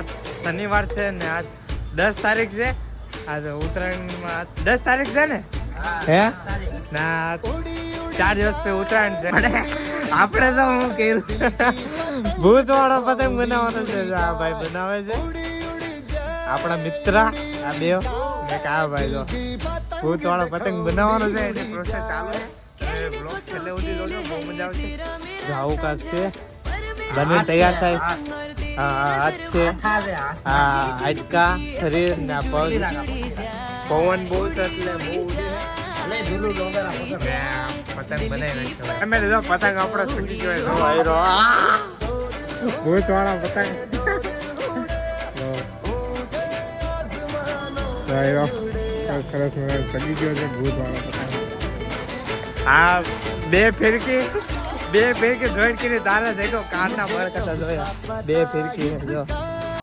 આજ શનિવાર છે ને આજ 10 તારીખ છે. આજ ઉત્તરાયણ 10 તારીખ છે ને હે ના 4 દિવસ પછી ઉત્તરાયણ છે. આપણે તો હું કહ્યું ભૂત વાળો પતંગ બનાવવાનો છે. આ ભાઈ બનાવે છે આપણા મિત્ર. આ બે કા ભાઈ જો ભૂત વાળો પતંગ બનાવવાનો છે એની પ્રોસેસ ચાલુ છે. બ્લોગ છેલ્લે સુધી જોજો, બહુ મજા આવશે. આવું કાક છે બને તૈયાર થાય. હાથ છે, હા હાડકા, શરીર ના પગ. પવન બહુ છે એટલે બહુ પતંગ બનાવી નાખ્યો. અમે જો પતંગ આપણો છૂટી ગયો. ભૂત વાળા પતંગ સરસ ચડી ગયો છે ભૂત વાળો પતંગ. આ બે ફિરકી જોઈન્ટ કરી તારે દેખો કારના બળ કરતા જોયા. બે ફિરકી જો